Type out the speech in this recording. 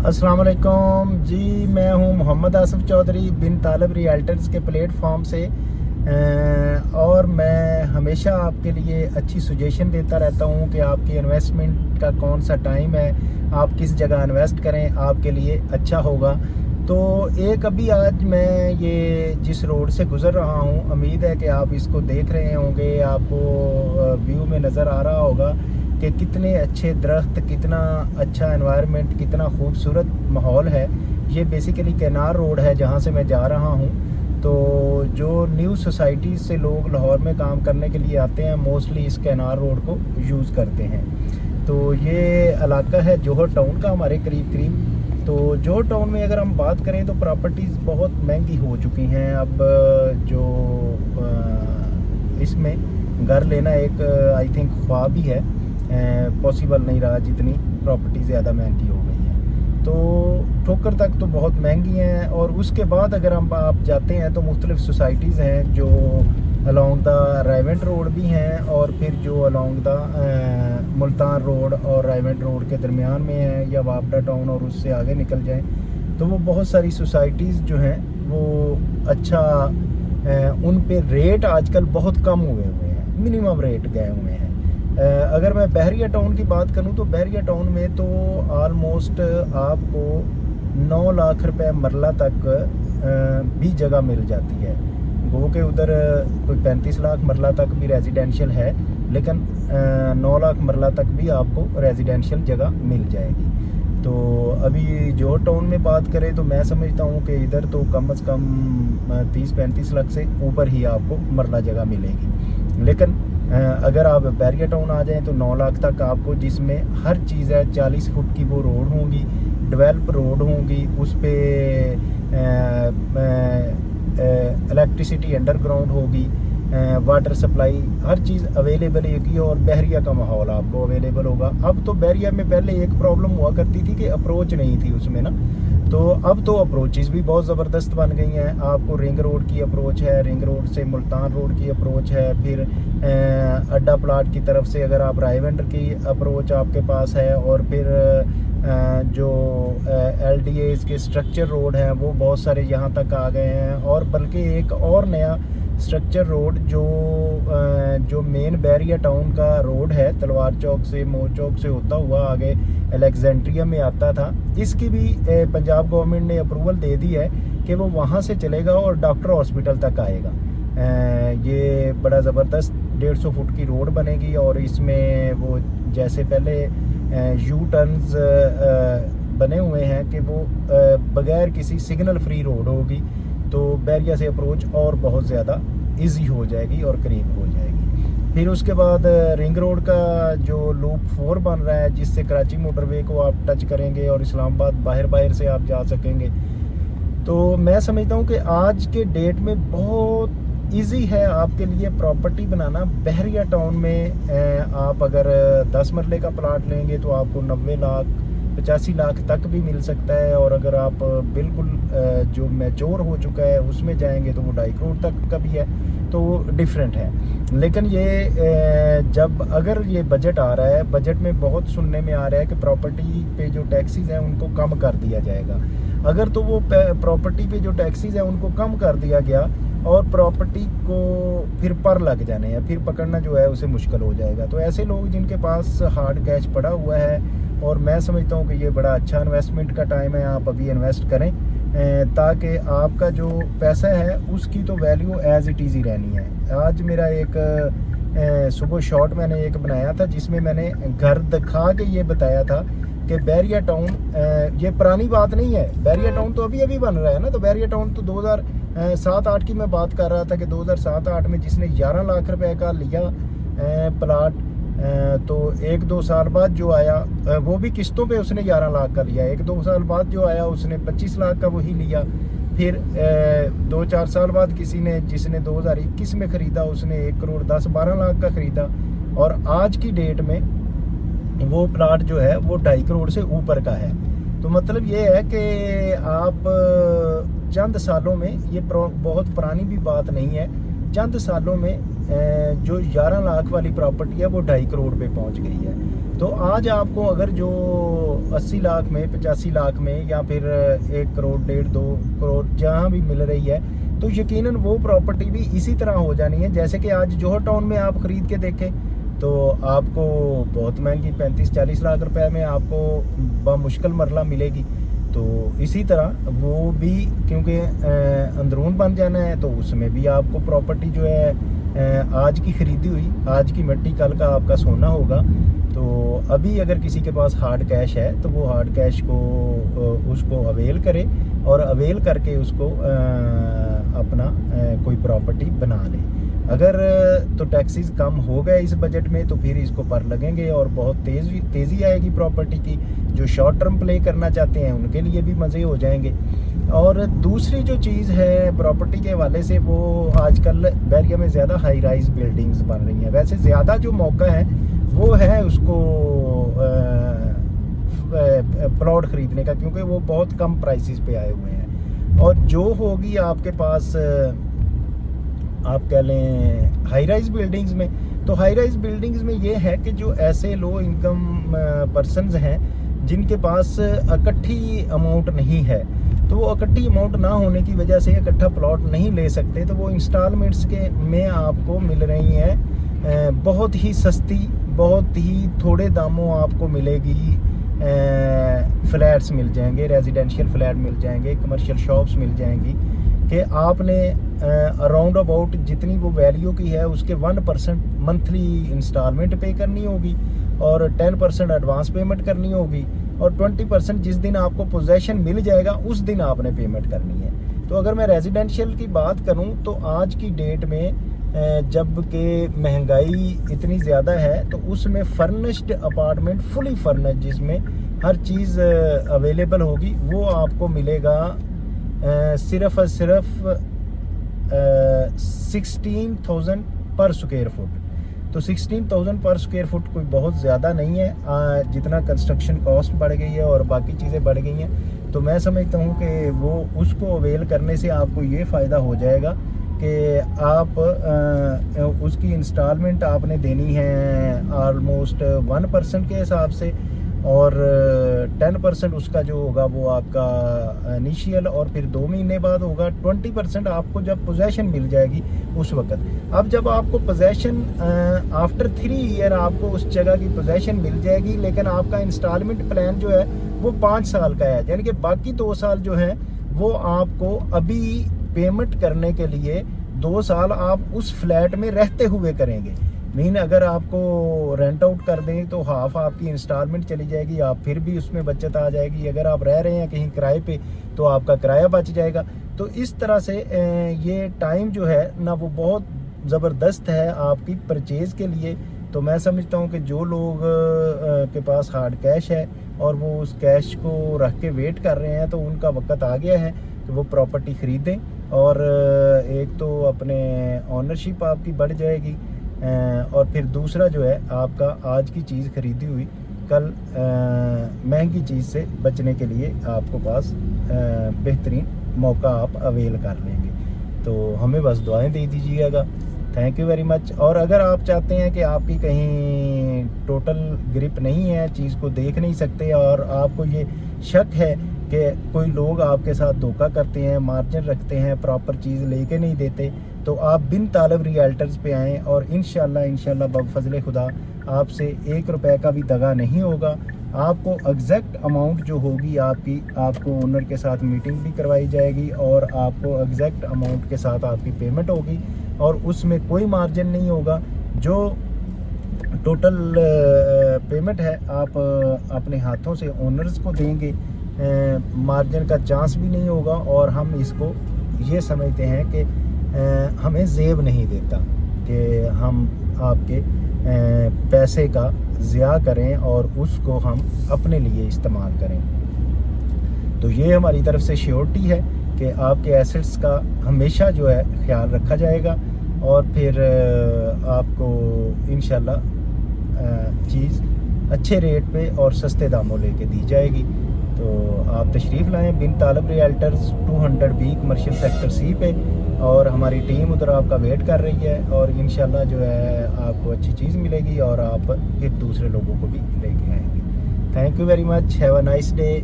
अस्सलाम वालेकुम जी। मैं हूं मोहम्मद आसिफ चौधरी बिन तालब रियल्टर्स के प्लेटफॉर्म से और मैं हमेशा आपके लिए अच्छी सजेशन देता रहता हूं कि आपकी इन्वेस्टमेंट का कौन सा टाइम है, आप किस जगह इन्वेस्ट करें, आपके लिए अच्छा होगा। तो एक अभी आज मैं ये जिस रोड से गुज़र रहा हूं, उम्मीद है कि आप इसको देख रहे होंगे, आपको व्यू में नज़र आ रहा होगा कि कितने अच्छे दरख्त, कितना अच्छा एनवायरनमेंट, कितना खूबसूरत माहौल है। ये बेसिकली कैनार रोड है जहाँ से मैं जा रहा हूँ। तो जो न्यू सोसाइटीज़ से लोग लाहौर में काम करने के लिए आते हैं, मोस्टली इस कैनार रोड को यूज़ करते हैं। तो ये इलाका है जौहर टाउन का, हमारे करीब करीब। तो जौहर टाउन में अगर हम बात करें तो प्रॉपर्टीज़ बहुत महंगी हो चुकी हैं। अब जो इसमें घर लेना एक आई थिंक ख्वाब ही है, पॉसिबल नहीं रहा, जितनी प्रॉपर्टी ज़्यादा महंगी हो गई है। तो ठोकर तक तो बहुत महंगी हैं। और उसके बाद अगर हम आप जाते हैं तो मुख्तलिफ़ सोसाइटीज़ हैं जो अलॉन्ग द रायवेंट रोड भी हैं, और फिर जो अलॉन्ग द मुल्तान रोड और रायवेंट रोड के दरमियान में है, या वापडा टाउन और उससे आगे निकल जाएं तो वो बहुत सारी सोसाइटीज़ जो हैं वो अच्छा उन पे रेट आजकल बहुत कम हुए हैं, मिनिमम रेट गए हुए हैं। अगर मैं बहरिया टाउन की बात करूं तो बहरिया टाउन में तो आलमोस्ट आपको 9 लाख रुपए मरला तक भी जगह मिल जाती है। गो के उधर कोई 35 लाख मरला तक भी रेजिडेंशियल है, लेकिन 9 लाख मरला तक भी आपको रेजिडेंशियल जगह मिल जाएगी। तो अभी जौहर टाउन में बात करें तो मैं समझता हूँ कि इधर तो कम से कम 30-35 लाख से ऊपर ही आपको मरला जगह मिलेगी। लेकिन अगर आप बैरिया टाउन आ जाएं तो 9 लाख तक आपको, जिसमें हर चीज़ है। 40 फुट की वो रोड होंगी, डेवलप रोड होंगी, उस पर इलेक्ट्रिसिटी अंडरग्राउंड होगी, वाटर सप्लाई, हर चीज़ अवेलेबल होगी, और बहरिया का माहौल आपको अवेलेबल होगा। अब तो बहरिया में पहले एक प्रॉब्लम हुआ करती थी कि अप्रोच नहीं थी उसमें ना, तो अब तो अप्रोचेज़ भी बहुत ज़बरदस्त बन गई हैं। आपको रिंग रोड की अप्रोच है, रिंग रोड से मुल्तान रोड की अप्रोच है, फिर अड्डा प्लाट की तरफ से अगर आप रायवेंट की अप्रोच आपके पास है, और फिर जो LDAs के स्ट्रक्चर रोड हैं वो बहुत सारे यहाँ तक आ गए हैं। और बल्कि एक और नया स्ट्रक्चर रोड जो मेन बैरिया टाउन का रोड है, तलवार चौक से, मो चौक से होता हुआ आगे अलेक्जेंड्रिया में आता था, इसकी भी पंजाब गवर्नमेंट ने अप्रूवल दे दी है कि वो वहाँ से चलेगा और डॉक्टर हॉस्पिटल तक आएगा। ये बड़ा ज़बरदस्त 150 फुट की रोड बनेगी, और इसमें वो जैसे पहले यू टर्न्स बने हुए हैं कि वो बगैर किसी सिग्नल फ्री रोड होगी। तो बैरिया से अप्रोच और बहुत ज़्यादा इजी हो जाएगी और करीब हो जाएगी। फिर उसके बाद रिंग रोड का जो लूप 4 बन रहा है, जिससे कराची मोटरवे को आप टच करेंगे और इस्लामाबाद बाहर से आप जा सकेंगे। तो मैं समझता हूँ कि आज के डेट में बहुत इजी है आपके लिए प्रॉपर्टी बनाना। बहरिया टाउन में आप अगर 10 मरले का प्लाट लेंगे तो आपको 90 लाख 85 लाख तक भी मिल सकता है, और अगर आप बिल्कुल जो मैच्योर हो चुका है उसमें जाएंगे तो वो 2.5 करोड़ तक का भी है। तो डिफरेंट है। लेकिन ये जब अगर ये बजट आ रहा है, बजट में बहुत सुनने में आ रहा है कि प्रॉपर्टी पे जो टैक्सेस हैं उनको कम कर दिया जाएगा। अगर तो वो प्रॉपर्टी पे जो टैक्सेस हैं उनको कम कर दिया गया और प्रॉपर्टी को फिर पर लग जाने हैं, फिर पकड़ना जो है उसे मुश्किल हो जाएगा। तो ऐसे लोग जिनके पास हार्ड कैश पड़ा हुआ है, और मैं समझता हूँ कि ये बड़ा अच्छा इन्वेस्टमेंट का टाइम है, आप अभी इन्वेस्ट करें ताकि आपका जो पैसा है उसकी तो वैल्यू एज इट इज़ ही रहनी है। आज मेरा एक सुबह शॉट मैंने एक बनाया था जिसमें मैंने घर दिखा के ये बताया था कि बैरिया टाउन, ये पुरानी बात नहीं है, बैरिया टाउन तो अभी अभी बन रहा है ना। तो बैरिया टाउन तो 2007-8 की मैं बात कर रहा था कि 2007-8 में जिसने 11 लाख रुपए का लिया प्लाट, तो 1-2 साल बाद जो आया वो भी किस्तों पे उसने 11 लाख का लिया। 1-2 साल बाद जो आया उसने 25 लाख का वही लिया। फिर 2-4 साल बाद किसी ने, जिसने 2021 में ख़रीदा, उसने 1 करोड़ 10-12 लाख का ख़रीदा, और आज की डेट में वो प्लाट जो है वो 2.5 करोड़ से ऊपर का है। तो मतलब ये है कि आप चंद सालों में, ये बहुत पुरानी भी बात नहीं है, चंद सालों में जो 11 लाख वाली प्रॉपर्टी है वो 2.5 करोड़ पे पहुंच गई है। تو آج آپ کو اگر جو 80 لاکھ میں 85 لاکھ میں یا پھر 1 کروڑ 1.5 2 کروڑ جہاں بھی مل رہی ہے تو یقیناً وہ پراپرٹی بھی اسی طرح ہو جانی ہے. جیسے کہ آج جوہر ٹاؤن میں آپ خرید کے دیکھیں تو آپ کو بہت مہنگی 35-40 لاکھ روپے میں آپ کو بمشکل مرلہ ملے گی. تو اسی طرح وہ بھی کیونکہ اندرون بن جانا ہے تو اس میں بھی آپ کو پراپرٹی جو ہے آج کی خریدی ہوئی آج کی مٹی کل کا آپ کا سونا ہوگا. تو ابھی اگر کسی کے پاس ہارڈ کیش ہے تو وہ ہارڈ کیش کو اس کو اویل کرے اور اویل کر کے اس کو اپنا کوئی پراپرٹی بنا لے. اگر تو ٹیکسیز کم ہو گئے اس بجٹ میں تو پھر اس کو پر لگیں گے اور بہت تیزی آئے گی پراپرٹی کی. جو شارٹ ٹرم پلے کرنا چاہتے ہیں ان کے لیے بھی مزے ہو جائیں گے. اور دوسری جو چیز ہے پراپرٹی کے حوالے سے وہ آج کل بحریہ میں زیادہ ہائی رائز بلڈنگز بن رہی ہیں. ویسے زیادہ جو موقع ہے وہ ہے اس کو پلاٹ خریدنے کا کیونکہ وہ بہت کم پرائسز پہ آئے ہوئے ہیں. اور جو ہوگی آپ کے پاس آپ کہہ لیں ہائی رائز بلڈنگز میں تو ہائی رائز بلڈنگز میں یہ ہے کہ جو ایسے لو انکم پرسنز ہیں جن کے پاس اکٹھی اماؤنٹ نہیں ہے تو وہ اکٹھی اماؤنٹ نہ ہونے کی وجہ سے اکٹھا پلاٹ نہیں لے سکتے تو وہ انسٹالمنٹس کے میں آپ کو مل رہی ہیں بہت ہی سستی بہت ہی تھوڑے داموں آپ کو ملے گی. فلیٹس مل جائیں گے ریزیڈینشیل فلیٹ مل جائیں گے کمرشل شاپس مل جائیں گی کہ آپ نے اراؤنڈ اباؤٹ جتنی وہ ویلیو کی ہے اس کے 1% منتھلی انسٹالمنٹ پے کرنی ہوگی اور 10% ایڈوانس پیمنٹ کرنی ہوگی اور 20% جس دن آپ کو پوزیشن مل جائے گا اس دن آپ نے پیمنٹ کرنی ہے. تو اگر میں ریزیڈینشیل کی بات کروں تو آج کی ڈیٹ میں جب کہ مہنگائی اتنی زیادہ ہے تو اس میں فرنشڈ اپارٹمنٹ فلی فرنشڈ جس میں ہر چیز اویلیبل ہوگی وہ آپ کو ملے گا صرف اور صرف 16,000 پر سکوئر فٹ. تو 16,000 پر سکوئر فٹ کوئی بہت زیادہ نہیں ہے جتنا کنسٹرکشن کاسٹ بڑھ گئی ہے اور باقی چیزیں بڑھ گئی ہیں. تو میں سمجھتا ہوں کہ وہ اس کو اویل کرنے سے آپ کو یہ فائدہ ہو جائے گا کہ آپ اس کی انسٹالمنٹ آپ نے دینی ہے آلموسٹ 1% کے حساب سے اور 10% اس کا جو ہوگا وہ آپ کا انیشیل اور پھر 2 مہینے بعد ہوگا. 20% آپ کو جب پوزیشن مل جائے گی اس وقت. اب جب آپ کو پوزیشن آفٹر 3 ایئر آپ کو اس جگہ کی پوزیشن مل جائے گی لیکن آپ کا انسٹالمنٹ پلان جو ہے وہ 5 سال کا ہے یعنی کہ باقی 2 سال جو ہیں وہ آپ کو ابھی پیمنٹ کرنے کے لیے 2 سال آپ اس فلیٹ میں رہتے ہوئے کریں گے. اگر آپ کو رینٹ آؤٹ کر دیں تو ہاف آپ کی انسٹالمنٹ چلی جائے گی آپ پھر بھی اس میں بچت آ جائے گی. اگر آپ رہ رہے ہیں کہیں کرائے پہ تو آپ کا کرایہ بچ جائے گا. تو اس طرح سے یہ ٹائم جو ہے نا وہ بہت زبردست ہے آپ کی پرچیز کے لیے. تو میں سمجھتا ہوں کہ جو لوگ کے پاس ہارڈ کیش ہے اور وہ اس کیش کو رکھ کے ویٹ کر رہے ہیں تو ان کا وقت آ گیا ہے کہ وہ پراپرٹی خریدیں اور ایک تو اپنے آنرشپ آپ کی بڑھ جائے گی اور پھر دوسرا جو ہے آپ کا آج کی چیز خریدی ہوئی کل مہنگی چیز سے بچنے کے لیے آپ کو پاس بہترین موقع آپ اویل کر لیں گے. تو ہمیں بس دعائیں دے دیجیے گا. Thank you very much. اور اگر آپ چاہتے ہیں کہ آپ کی کہیں ٹوٹل گرپ نہیں ہے چیز کو دیکھ نہیں سکتے اور آپ کو یہ شک ہے کہ کوئی لوگ آپ کے ساتھ دھوکہ کرتے ہیں مارجن رکھتے ہیں پراپر چیز لے کے نہیں دیتے تو آپ بن طالب ریئلٹرز پہ آئیں اور انشاءاللہ بفضل خدا آپ سے 1 روپے کا بھی دغا نہیں ہوگا. آپ کو ایگزیکٹ اماؤنٹ جو ہوگی آپ کو اونر کے ساتھ میٹنگ بھی کروائی جائے گی اور آپ کو ایگزیکٹ اماؤنٹ کے ساتھ آپ کی پیمنٹ ہوگی اور اس میں کوئی مارجن نہیں ہوگا. جو ٹوٹل پیمنٹ ہے آپ اپنے ہاتھوں سے اونرز کو دیں گے مارجن کا چانس بھی نہیں ہوگا اور ہم اس کو یہ سمجھتے ہیں کہ ہمیں زیب نہیں دیتا کہ ہم آپ کے پیسے کا ضیاع کریں اور اس کو ہم اپنے لیے استعمال کریں. تو یہ ہماری طرف سے شیورٹی ہے کہ آپ کے ایسٹس کا ہمیشہ جو ہے خیال رکھا جائے گا اور پھر آپ کو انشاءاللہ چیز اچھے ریٹ پہ اور سستے داموں لے کے دی جائے گی. تو آپ آپ تشریف لائیں بن طالب ریئلٹرز 200B کمرشل سیکٹر سی پہ، اور ہماری ٹیم ادھر آپ کا ویٹ کر رہی ہے، اور انشاءاللہ جو ہے آپ کو اچھی چیز ملے گی اور آپ پھر دوسرے لوگوں کو بھی لے کے آئیں گے. Thank you very much. Have a nice day.